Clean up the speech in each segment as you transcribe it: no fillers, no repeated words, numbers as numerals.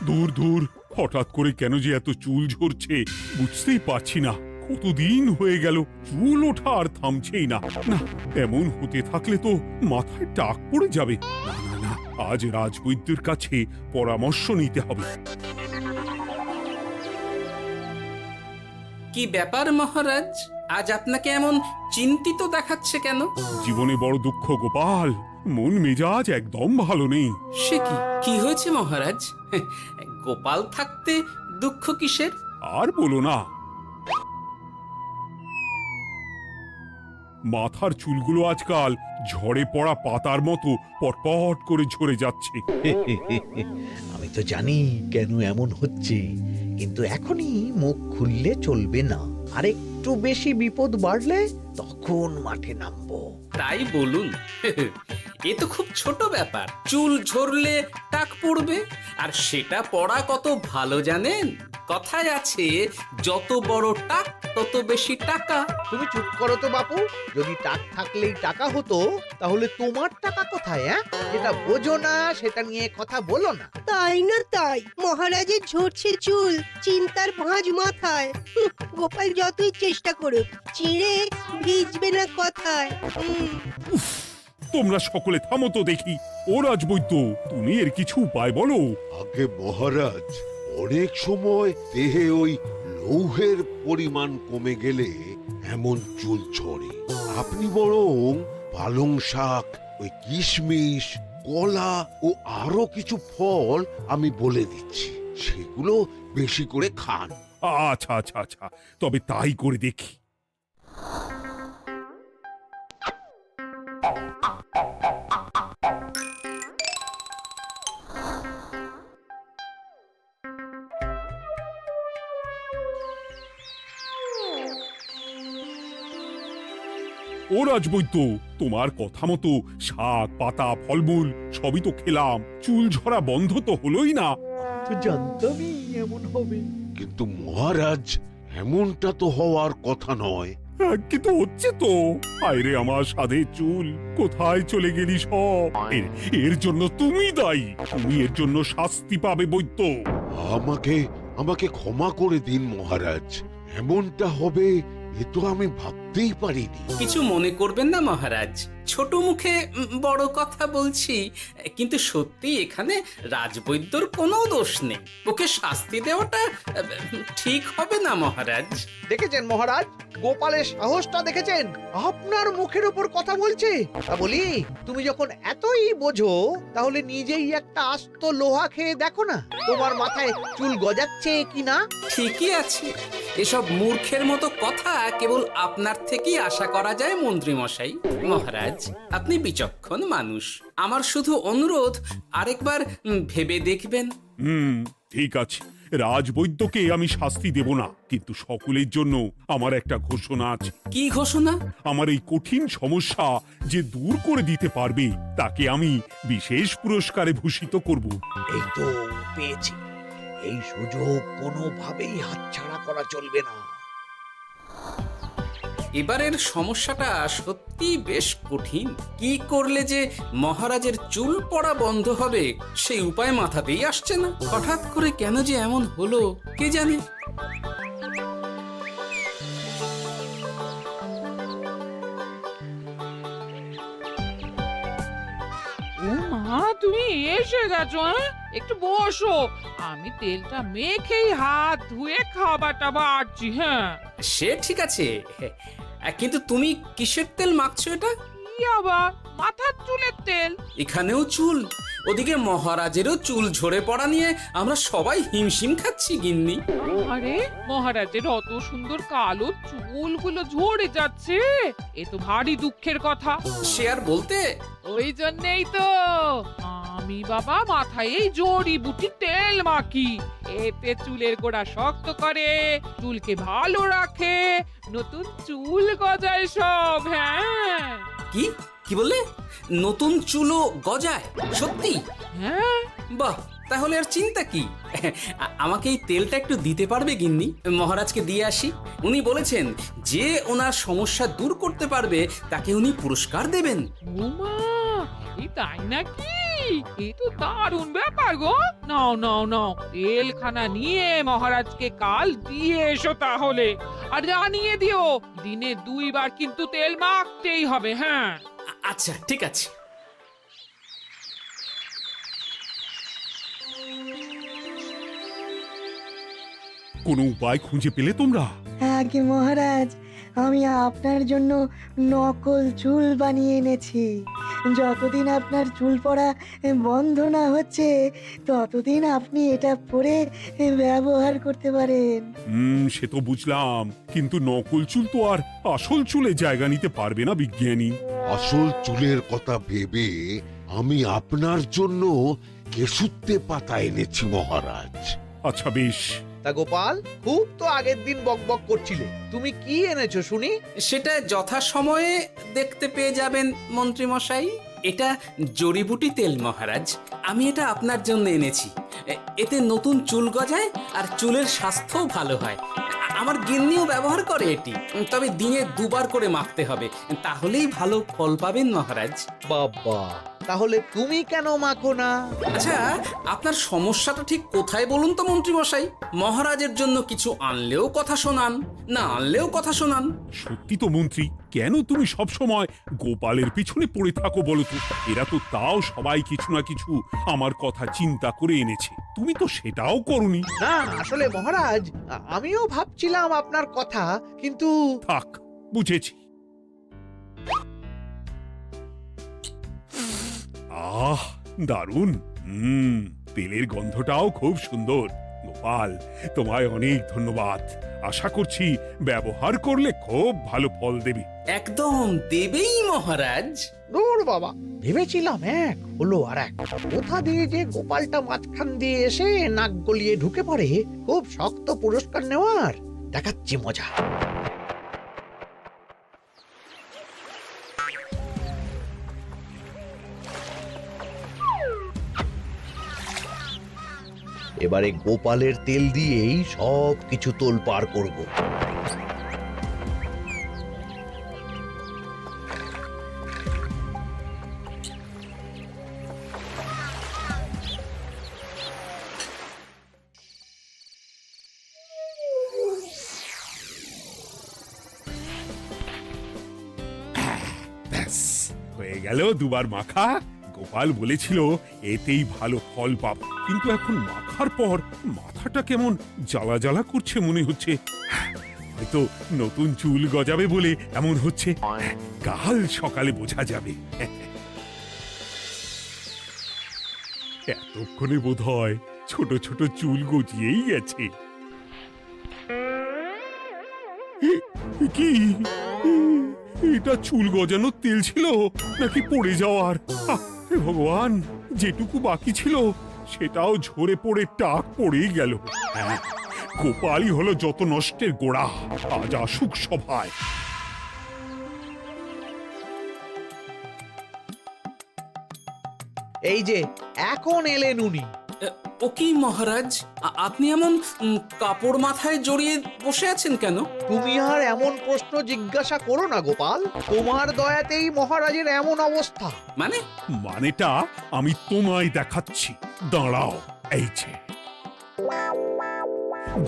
দূর দূর, হঠাৎ করে কেন যে এত চুল ঝরছে বুঝতেই পারছি না। কতদিন হয়ে গেল চুল ওঠা আর থামছেই না। না, এমন হতে থাকলে তো মাথায় টাক পড়ে যাবে। না না না, আজ রাজবৈদ্যের কাছে পরামর্শ নিতে হবে। কি ব্যাপার মহারাজ, আজ আপনাকে এমন চিন্তিত দেখাচ্ছে কেন? জীবনে বড় দুঃখ গোপাল, মন মেজাজ একদম ভালো নেই। সে কি, কি হয়েছে মহারাজ? গোপাল থাকতে দুঃখ কিসের? আর বলো না, মাথার চুলগুলো আজকাল ঝড়ে পড়া পাতার মতো পটপট করে ঝরে যাচ্ছে। আমি তো জানি কেন এমন হচ্ছে, কিন্তু এখনই মুখ খুললে চলবে না। আর একটু বেশি বিপদ বাড়লে তখন মাঠে নামবো। তাই বলুন। এ তো খুব ছোট ব্যাপার, চুল ঝরলে টাক পড়বে, আর সেটা পড়া কত ভালো জানেন? কথায় আছে, যত বড় টাক তত বেশি টাকা। তুমি চুপ করো তো বাপু। যদি টাক থাকলেই টাকা হতো, তাহলে তোমার টাকা কোথায়? যেটা বোঝো না সেটা নিয়ে কথা বলো না। তাই না তাই, মহারাজের ঝরছে চুল, চিন্তার ভাঁজ মাথায়। গোপাল যতই চেষ্টা করুক, চিড়ে ভিজবে না কথায়। তোমরা সকলে থামো তো দেখি। ও রাজবৈদ্য, তুমি এর কিছু উপায় বলো। আগে মহারাজ, অনেক সময় দেহে ওই লৌহের পরিমাণ কমে গেলে এমন চুল ঝরে। আপনি বরং পালং শাক, ওই কিশমিশ, কলা ও আরো কিছু ফল আমি বলে দিচ্ছি, সেগুলো বেশি করে খান। আচ্ছা আচ্ছা আচ্ছা, তবে তাই করে দেখি। ও রাজবৈদ্য, তোমার কথা মতো শাক পাতা ফলমূল সবই তো খেলাম, চুল ঝরা বন্ধ তো হলোই না। তো জানতামই এমন হবে। কিন্তু মহারাজ, এমনটা তো হওয়ার কথা নয়। কিন্তু হচ্ছে তো। আরে আমার সাধের চুল, কোথায় চলে গেলি সব? এর জন্য তুমি দায়ী, তুমি এর জন্য শাস্তি পাবে বৈদ্য। আমাকে আমাকে ক্ষমা করে দিন মহারাজ, এমনটা হবে এ তো আমি ভাবতেই পারিনি। কিছু মনে করবেন না মহারাজ, ছোট মুখে বড় কথা বলছি, কিন্তু সত্যি এখানে রাজবৈদ্যর কোনো দোষ নেই। ওকে শাস্তি দেওয়াটা ঠিক হবে না মহারাজ। দেখেছেন মহারাজ, গোপালের সাহসটা দেখেছেন? আপনার মুখের উপর কথা বলছে। তা বলি, তুমি যখন এতই বোঝো, তাহলে নিজেই একটা আস্ত লোহা খেয়ে দেখো না, তোমার মাথায় চুল গজাচ্ছে কি না। ঠিকই আছে, এসব মূর্খের মতো কথা কেবল আপনার থেকেই আশা করা যায় মন্ত্রী মশাই। মহারাজ, আপনি বিচক্ষণ মানুষ, আমার শুধু অনুরোধ, আরেকবার ভেবে দেখবেন। ঠিক আছে, রাজবৈদ্যকে আমি শাস্তি দেব না, কিন্তু সকলের জন্য আমার একটা ঘোষণা আছে। কি ঘোষণা? আমার এই কঠিন সমস্যা যে দূর করে দিতে পারবে, তাকে আমি বিশেষ পুরস্কারে ভূষিত করব। এই তো পেয়েছি, এই সুযোগ কোনোভাবেই হাতছাড়া করা চলবে না। এবারের সমস্যাটা সত্যি বেশ কঠিন। কি করলে যে মহারাজের চুল পড়া বন্ধ হবে সেই উপায় মাথাতেই আসছে না। হঠাৎ করে কেন যে এমন হলো কে জানে। ও মা, তুমি এসে গেছো? একটু বসো, আমি তেলটা মেখেই হাত ধুয়ে খাবারটা বাড়ছি। হ্যাঁ, সে ঠিক আছে, কিন্তু তুমি কিসের তেল মাখছো এটা? কি আবার মাথার চুলের তেল? এখানেও চুল, ওদিকে মহারাজেরও চুল ঝরে পড়া নিয়ে আমরা সবাই হিমশিম খাচ্ছি গিন্নি। আরে, মহারাজের অত সুন্দর কালো চুলগুলো ঝরে যাচ্ছে, এ তো ভারী দুঃখের কথা। সে আর বলতে, ওই জন্যেই তো আমি বাবা মাথায় এই জড়িবুটি তেল মাখি। এতে চুলের গোড়া শক্ত করে, চুলকে ভালো রাখে, নতুন চুল গজায় সব। হ্যাঁ। কি কি বললে? নতুন চুলও গজায়? সত্যি? হ্যাঁ। বাহ, তাহলে আর চিন্তা কি। আমাকে এই তেলটা একটু দিতে পারবে গিন্নি? মহারাজকে দিয়ে আসি। উনি বলেছেন যে ওনার সমস্যা দূর করতে পারবে তাকে উনি পুরস্কার দেবেন। ওমা, এই তাই নাকি? এই তো দারুণ ব্যাপার গো। নাও নাও নাও, তেলখানা নিয়ে মহারাজকে কাল দিয়ে এসো তাহলে। আর জানিয়ে দিও, দিনে 2 বার কিন্তু তেল মাখতেই হবে। হ্যাঁ, আচ্ছা ঠিক আছে। কোনো উপায় খুঁজে পেলে তোমরা? আগে মহারাজ, আমি আপনার জন্য নকল চুল বানিয়ে এনেছি। যতদিন আপনার চুল পড়া বন্ধ না হচ্ছে ততদিন আপনি এটা পরে ব্যবহার করতে পারেন। সে তো বুঝলাম, কিন্তু নকল চুল তো আর আসল চুলে জায়গা নিতে পারবে না বিজ্ঞানী। আসল চুলের কথা ভেবে আমি আপনার জন্য কেশুত্তে পাতা এনেছি মহারাজ। আচ্ছা বেশ। তা গোপাল, খুব তো আগের দিন বকবক করছিলে, তুমি কি এনেছো শুনি? সেটা যথাসময়ে দেখতে পেয়ে যাবেন মন্ত্রী মশাই। এটা জড়িবুটি তেল মহারাজ, আমি এটা আপনার জন্য এনেছি। এতে নতুন চুল গজায় আর চুলের স্বাস্থ্যও ভালো হয়। আমার গিন্নিও ব্যবহার করে এটি, তবে দিনে 2 বার করে মাখতে হবে, তাহলেই ভালো ফল পাবেন মহারাজ। বাবা, তাহলে তুমি কেন মাখো না? আচ্ছা, আপনার সমস্যাটা ঠিক কোথায় বলুন তো মন্ত্রী মশাই? মহারাজের জন্য কিছু আনলেও কথা শোনান, না আনলেও কথা শোনান। সত্যি তো মন্ত্রী, কেন তুমি সব সময় গোপালের পিছনে পড়ে থাকো বলো তো? এরা তো তাও সবাই কিছু না কিছু আমার কথা চিন্তা করে এনেছে, তুমি তো সেটাও করনি। না আসলে মহারাজ, আমিও ভাবছিলাম আপনার কথা, কিন্তু থাক, বুঝেছি। আহ, দারুণ। তেলের গন্ধটাও খুব সুন্দর। গোপাল, তোমায় অনেক ধন্যবাদ। আশা করছি ব্যবহার করলে খুব ভালো ফল দেবে। একদম দেবেই মহারাজ। দূর বাবা, ভেবেছিলাম এক হলো আর এক। কোথা দিয়ে যে গোপালটা মাঝখান দিয়ে এসে নাক গলিয়ে ঢুকে পড়ে, খুব শক্ত পুরস্কার নেওয়ার। দেখাচ্ছি মজা। এবারে গোপালের তেল দিয়েই সব কিছু তোলপাড় করব। ব্যাস, হয়ে গেল 2 বার মাখা। গোপাল বলেছিল এতেই ভালো ফল পাব, কিন্তু এখন মাখার পর মাথাটা কেমন জ্বালা জ্বালা করছে মনে হচ্ছে। হয়তো নতুন চুল গজাবে বলে এমন হচ্ছে। কাল সকালে বোঝা যাবে। এতক্ষণে বোধহয় ছোট ছোট চুল গজিয়েই গেছে। কি এটা চুল গজানোর তেল ছিল নাকি পড়ে যাওয়ার? হে ভগবান, যেটুকু বাকি ছিল সেটাও ঝরে পড়ে টাক পড়েই গেল। হ্যাঁ, গোপালই হলো যত নষ্টের গোড়া। আজ আসুক সভায়। এই যে এখন এলেন উনি। ও কি মহারাজ, আপনি এমন কাপড় মাথায় জড়িয়ে বসে আছেন কেন? তুমি আর এমন প্রশ্ন জিজ্ঞাসা করো না গোপাল, তোমার দয়াতেই মহারাজের এমন অবস্থা। মানেটা আমি তোমায় দেখাচ্ছি, দাঁড়াও। এই যে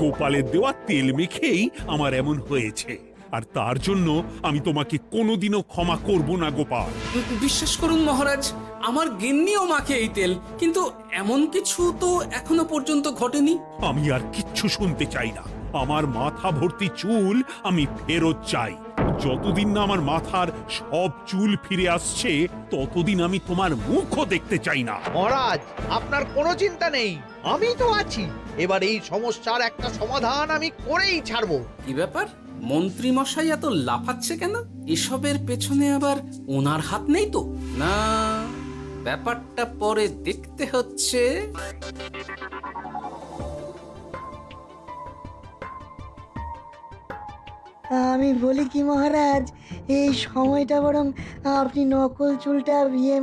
গোপালের দেওয়া তেল মেখেই আমার এমন হয়েছে, আর তার জন্য আমি তোমাকে কোনোদিনও ক্ষমা করব না গোপাল। বিশ্বাস করুন মহারাজ, আমার গিন্নিও মাখে এই তেল, কিন্তু এমন কিছু তো এখনো পর্যন্ত ঘটেনি। আমি আর কিচ্ছু শুনতে চাই না। আমার মাথা ভর্তি চুল আমি ফেরত চাই। যতদিন না আমার মাথার সব চুল ফিরে আসছে ততদিন আমি তোমার মুখও দেখতে চাই না। মহারাজ, আপনার কোনো চিন্তা নেই, আমি তো আছি। এবার এই সমস্যার একটা সমাধান আমি করেই ছাড়বো। কি ব্যাপার, মন্ত্রী মশাই এত লাফাচ্ছে কেন? এসবের পেছনে আবার ওনার হাত নেই তো? না, ব্যাপারটা পরে দেখতে হচ্ছে। আমি বলি কি মহারাজ, এই সময়টা বরং আপনি নকল চুলটা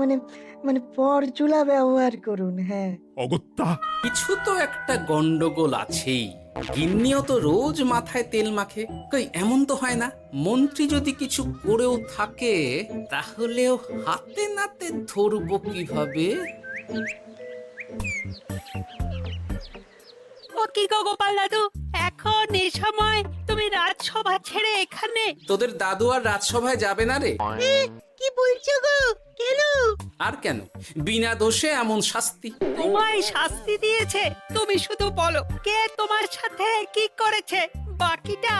মানে মানে পরচুলা ব্যবহার করুন। হ্যাঁ, অগত্যা, কিছু তো একটা গন্ডগোল আছেই। গিন্নিও তো রোজ মাথায় তেল মাখে, কই এমন তো হয় না। মন্ত্রী যদি কিছু করেও থাকে তাহলেও হাতে নাতে ধরবো কিভাবে? ও কি গো গোপাল দাদু, এখন এই সময় তুমি রাজসভা ছেড়ে এখানে? তোদের দাদু আর রাজসভায় যাবে না রে? কি বলছো গো? কেন? আর কেন, বিনা দোষে এমন শাস্তি। তোমায় শাস্তি দিয়েছে, তুমি শুধু বলো কে তোমার সাথে কি করেছে, বাকিটা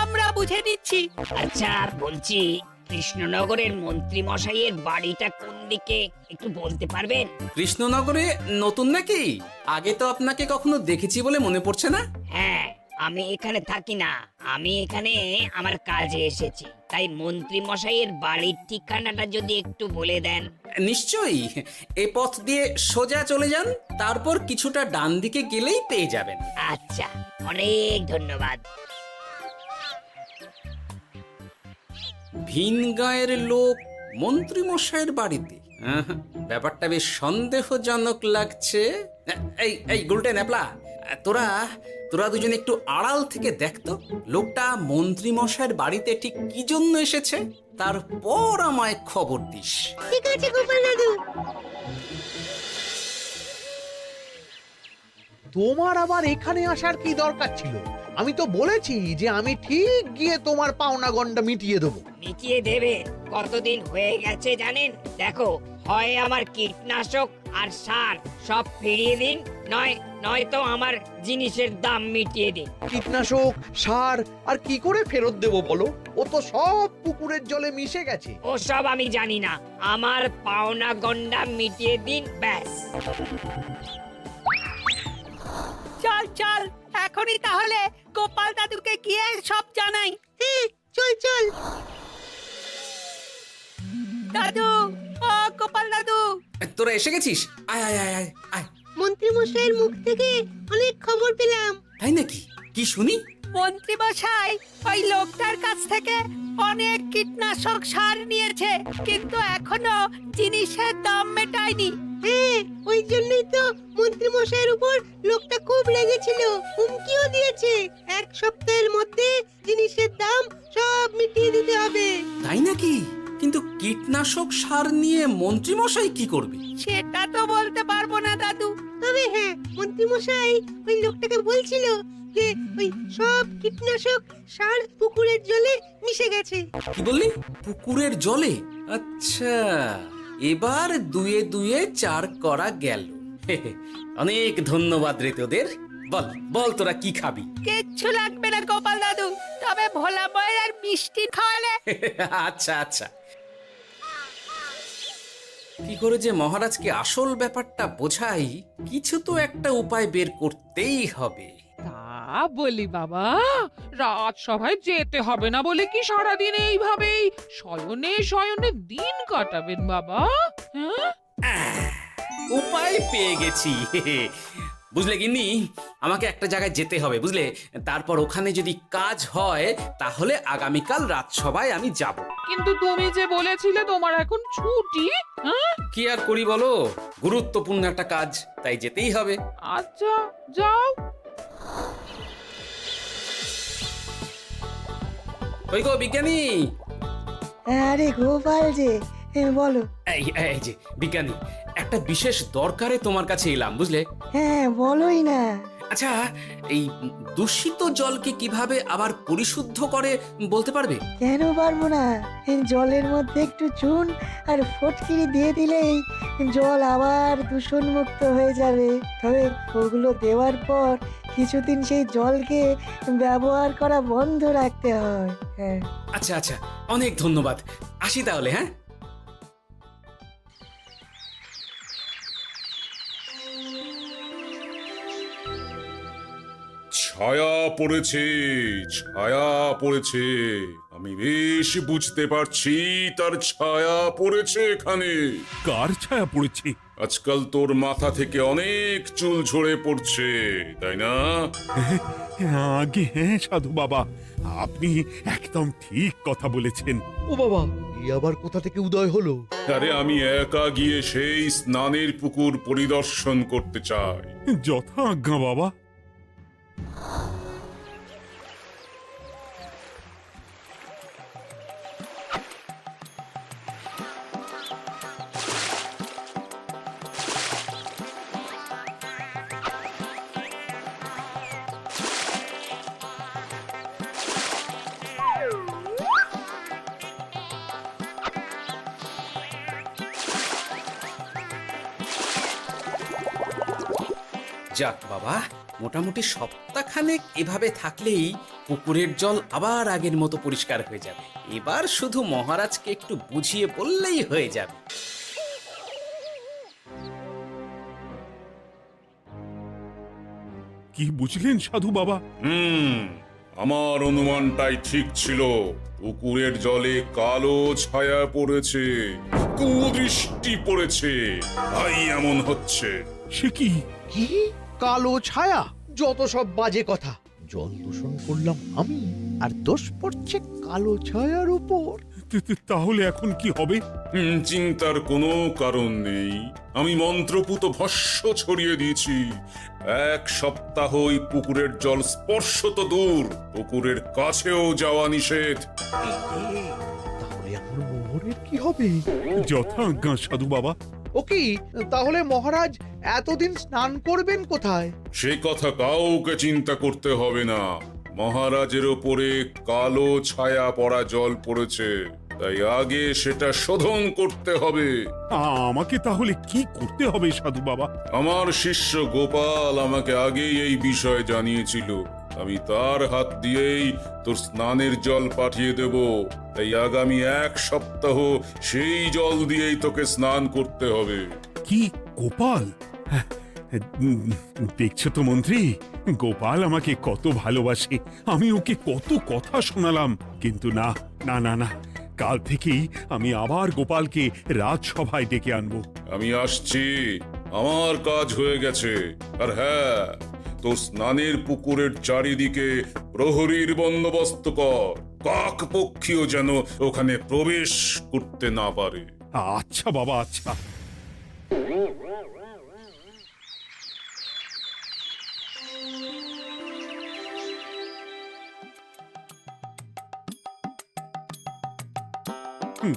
আমরা বুঝে নিচ্ছি। আচ্ছা বলছি, কৃষ্ণনগরের মন্ত্রী মশাইয়ের বাড়িটা কোন দিকে একটু বলতে পারবেন? কৃষ্ণনগরে নতুন নাকি? আগে তো আপনাকে কখনো দেখেছি বলে মনে পড়ছে না। হ্যাঁ, আমি এখানে থাকি না, আমি এখানে আমার কাজে এসেছি, তাই মন্ত্রী মশাইয়ের বাড়ির ঠিকানাটা যদি একটু বলে দেন। নিশ্চয়ই, এ পথ দিয়ে সোজা চলে যান, তারপর কিছুটা ডান দিকে গেলেই পেয়ে যাবেন। আচ্ছা, অনেক ধন্যবাদ। ভিন গাঁয়ের লোক মন্ত্রী মশাইয়ের বাড়িতে? ব্যাপারটা বেশ সন্দেহজনক লাগছে। এই এই গুলটে ন্যাপলা, তোরা তোরা দুজন একটু আড়াল থেকে দেখতো লোকটা মন্ত্রী মশাইয়ের বাড়িতে ঠিক কি জন্য এসেছে, তারপর আমায় খবর দিস। ঠিক আছে গোপাল দাদু। তোমার আবার এখানে আসার কি দরকার ছিল? আমি তো বলেছি যে আমি ঠিক গিয়ে তোমার পাওনা গন্ডা মিটিয়ে দেবো। মিটিয়ে দেবে? কতদিন হয়ে গেছে জানেন? দেখো, হয় আমার কীটনাশক আর সার সব ফিরিয়ে দিন, নয়তো আমার জিনিসের দাম মিটিয়ে দিন। কীটনাশক, সার আর কি করে ফেরত দেবো বলো? ও তো সব পুকুরের জলে মিশে গেছে। ওসব আমি জানি না, আমার পাওনা গন্ডা মিটিয়ে দিন, ব্যাস। চল চল, এখনই তাহলে গোপাল দাদুকে গিয়ে সব জানাই। হ্যাঁ, চল চল। দাদু, ও গোপাল দাদু। তোরা এসে গেছিস? আয় আয় আয় আয় আয়। মন্ত্রী মশাইয়ের মুখ থেকে অনেক খবর পেলাম। তাই নাকি? কি শুনি? মন্ত্রী মশাই ওই লোকটার কাছ থেকে অনেক কীটনাশক সার নিয়েছে, কিন্তু এখনো জিনিসের দাম মেটায়নি। হ্যাঁ, ওই জন্যই তো মন্ত্রী মশাইয়ের উপর লোকটা খুব রেগেছিল, হুমকিও দিয়েছে 1 সপ্তাহের মধ্যে জিনিসের দাম সব মিটিয়ে দিতে হবে। তাই নাকি? কিন্তু কীটনাশক সার নিয়ে মন্ত্রী মশাই কি করবে? সেটা তো বলতে পারবো না দাদু। তবে হ্যাঁ, মন্ত্রী মশাই ওই লোকটাকে বলছিল যে ওই সব কীটনাশক সার পুকুরের জলে মিশে গেছে। কি বললি? পুকুরের জলে? আচ্ছা, এবার দুয়ে দুয়ে 4 করা গেল। অনেক ধন্যবাদ রে তোদের। বল বল, তোরা কি খাবি? কিচ্ছু লাগবে না গোপাল দাদু, তবে ভোলা বয়ের আর মিষ্টি খাওয়ালে। আচ্ছা আচ্ছা। কি করে যে মহারাজকে আসল ব্যাপারটা বোঝাই, কিছু তো একটা উপায় বের করতেই হবে। তা বলি বাবা, রাজসভায় যেতে হবে না বলে কি সারাদিন এইভাবেই শয়নে শয়নে দিন কাটাবেন বাবা? হ্যাঁ, উপায় পেয়ে গেছি। বুঝলে গিন্নি, আমাকে একটা জায়গায় যেতে হবে, বুঝলে? তারপর ওখানে যদি কাজ হয় তাহলে আগামীকাল রাজসভায় আমি যাব। কিন্তু তুমি যে বলেছিলে তোমার এখন ছুটি। হ্যাঁ, কি আর করি বলো, গুরুত্বপূর্ণ একটা কাজ, তাই যেতেই হবে। আচ্ছা যাও। ওই গো বিজ্ঞানী, আরে গোপাল যে, বলো। এই এই যে বিজ্ঞানী, একটা বিশেষ দরকারে তোমার কাছে এলাম, বুঝলে? হ্যাঁ, বলোই না। আচ্ছা, এই দূষিত জলকে কিভাবে আবার পরিশুদ্ধ করে বলতে পারবে? কেন পারবো না? জলের মধ্যে একটু চুন আর ফটকিরি দিয়ে দিলেই জল আবার দূষণমুক্ত হয়ে যাবে। তবে ওগুলো দেওয়ার পর কিছুদিন সেই জলকে ব্যবহার করা বন্ধ রাখতে হয়। হ্যাঁ। আচ্ছা আচ্ছা, অনেক ধন্যবাদ, আসি তাহলে। হ্যাঁ, ছায়া পড়েছে, ছায়া পড়েছে, আমি বেশ বুঝতে পারছি তার ছায়া পড়েছে এখানে। কার ছায়া পড়েছে? আজকাল তোর মাথা থেকে অনেক চুল ঝরে পড়ছে, তাই না? আগে হ্যাঁ সাধু বাবা, আপনি একদম ঠিক কথা বলেছেন। ও বাবা, এই আবার কোথা থেকে উদয় হলো? আরে আমি একা গিয়ে সেই স্নানের পুকুর পরিদর্শন করতে চাই। যথা আজ্ঞা বাবা। যাক বাবা, মোটামুটি সপ্তাহখানেক এভাবে থাকলেই পুকুরের জল আবার আগের মতো পরিষ্কার হয়ে যাবে। এবার শুধু মহারাজকে একটু বুঝিয়ে বললেই হয়ে যাবে। কি বুঝলেন সাধু বাবা? আমার অনুমানটাই ঠিক ছিল। পুকুরের জলে কালো ছায়া পড়েছে, কুদৃষ্টি পড়েছে, তাই এমন হচ্ছে। সে কি? কি কালো ছায়া? যত সব বাজে কথা। জল দূষণ করলাম আমি, আর দোষ পড়ছে কালো ছায়ার উপর। তাহলে এখন কি হবে? চিন্তার কোনো কারণ নেই। আমি মন্ত্রপুত ভস্য ছড়িয়ে দিয়েছি। 1 সপ্তাহ ওই পুকুরের জল স্পর্শ তো দূর, পুকুরের কাছেও যাওয়া নিষেধ। তাহলে আমার মোহরের কি হবে? যথাজ্ঞা সাধু বাবা। ও কি, তাহলে মহারাজ এতদিন স্নান করবেন কোথায়? সে কথা কাউকে চিন্তা করতে হবে না। মহারাজের ওপরে কালো ছায়া পড়া জল পড়েছে, তাই আগে সেটা শোধন করতে হবে। আমাকে তাহলে কি করতে হবে সাধু বাবা? আমার শিষ্য গোপাল আমাকে আগেই এই বিষয় জানিয়েছিল। আমি তার হাত দিয়েই তোর স্নানের জল পাঠিয়ে দেব। তাই আগামী 1 সপ্তাহ সেই জল দিয়েই তোকে স্নান করতে হবে। কি গোপাল? দেখছো তো মন্ত্রী, গোপাল আমাকে কত ভালোবাসে। আমি ওকে কত কথা শোনালাম, কিন্তু না না না না, কাল থেকেই আমি আবার গোপালকে রাজসভায় ডেকে আনবো। আমি আসছি, আমার কাজ হয়ে গেছে। আর হ্যাঁ, তোর স্নানের পুকুরের চারিদিকে প্রহরীর বন্দোবস্ত কর। কাক পক্ষীও যেন ওখানে প্রবেশ করতে না পারে। আচ্ছা বাবা, আচ্ছা।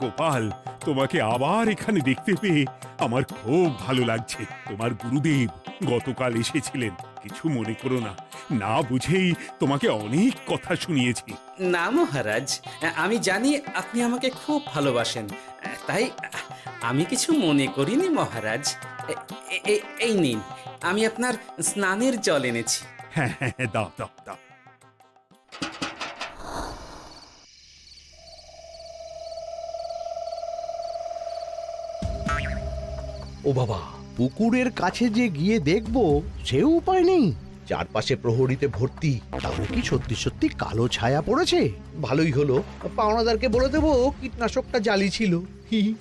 গোপাল, তোমাকে আবার এখানে দেখতে পেয়ে আমার খুব ভালো লাগছে। তোমার গুরুদেব গতকাল এসেছিলেন, কিছু মনে করো না। না বুঝেই তোমাকে অনেক কথা শুনিয়েছি। না মহারাজ, আমি জানি আপনি আমাকে খুব ভালোবাসেন, তাই আমি কিছু মনে করিনি মহারাজ। এই নিন, আমি আপনার স্নানের জল এনেছি। হ্যাঁ হ্যাঁ হ্যাঁ, দাও দাও দাও। ও বাবা, পুকুরের কাছে যে গিয়ে দেখবো সে উপায় নেই। চারপাশে প্রহরীতে ভর্তি। তাহলে কি সত্যি সত্যি কালো ছায়া পড়েছে? ভালোই হলো, পাওনাদারকে বলে দেবো কীটনাশকটা জালি ছিল। হি হি।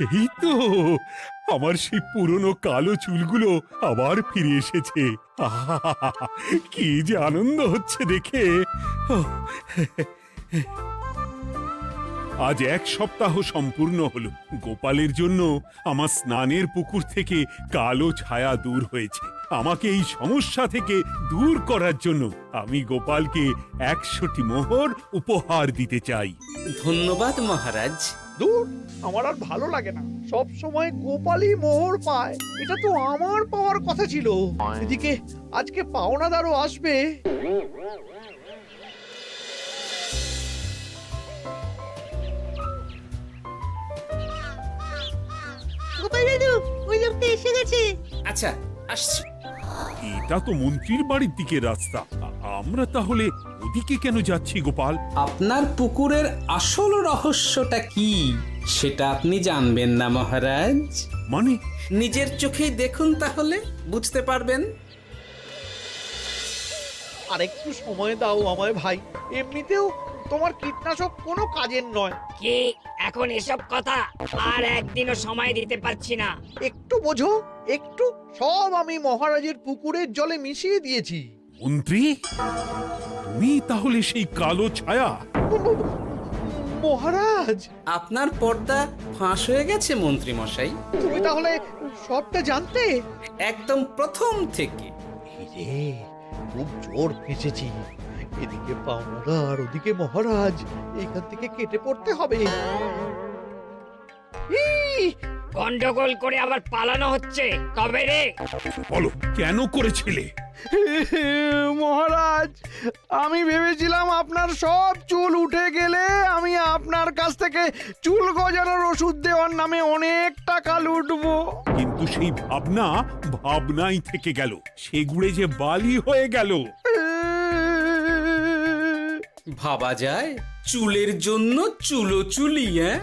এই তো আমার সেই পুরনো কালো চুলগুলো আবার ফিরে এসেছে। আহা, কি যে আনন্দ হচ্ছে দেখে। আজ 1 সপ্তাহ সম্পূর্ণ হলো। গোপালের জন্য আমার স্নানের পুকুর থেকে কালো ছায়া দূর হয়েছে। আমাকে এই সমস্যা থেকে দূর করার জন্য আমি গোপালকে 100টি মোহর উপহার দিতে চাই। ধন্যবাদ মহারাজ। দূর, আমার আর ভালো লাগে না। সব সময় গোপালই মোহর পায়, এটা তো আমার পাওয়ার কথা ছিল। এদিকে আজকে পাওনাদারও আসবে। গোপাল দাদু, ওই লোকটা এসে গেছে। আচ্ছা, আসছি। এটা তো মন্ত্রীর বাড়ির দিকে রাস্তা। আমরা তাহলে ওদিকে কেন যাচ্ছি গোপাল? আপনার পুকুরের আসল রহস্যটা কি সেটা আপনি জানবেন না মহারাজ? মানে? নিজের চোখেই দেখুন, তাহলে বুঝতে পারবেন। আর একটু সময় দাও আমায় ভাই। এমনিতেও তোমার কীটনাশক কোনো কাজের নয়। কি এখন এসব কথা? আর একদিনও সময় দিতে পারছি না। একটু বোঝো, একটু। সব আমি মহারাজের পুকুরের জলে মিশিয়ে দিয়েছি। মন্ত্রী, তুমি তাহলে সেই কালো ছায়া? মহারাজ, আপনার পর্দা ফাঁস হয়ে গেছে মন্ত্রী মশাই। তুমি তাহলে সবটা জানতে? একদম প্রথম থেকে। রে, খুব জোর ফেঁসেছি। এদিকে পাওনাদার, ওদিকে মহারাজ। এখান থেকে কেটে পড়তে হবে। গন্ডগোল করে আবার পালানো হচ্ছে তবে রে। বলো, কেন করেছিলে? মহারাজ, আমি ভেবেছিলাম আপনার সব চুল উঠে গেলে আমি আপনার কাছ থেকে চুল গজানোর ওষুধ দেওয়ার নামে অনেক টাকা লুটবো। কিন্তু সেই ভাবনা ভাবনাই থেকে গেল, সেগুড়ে যে বালি হয়ে গেল। ভাবা যায় চুলের জন্য চুলো চুলি, হ্যাঁ?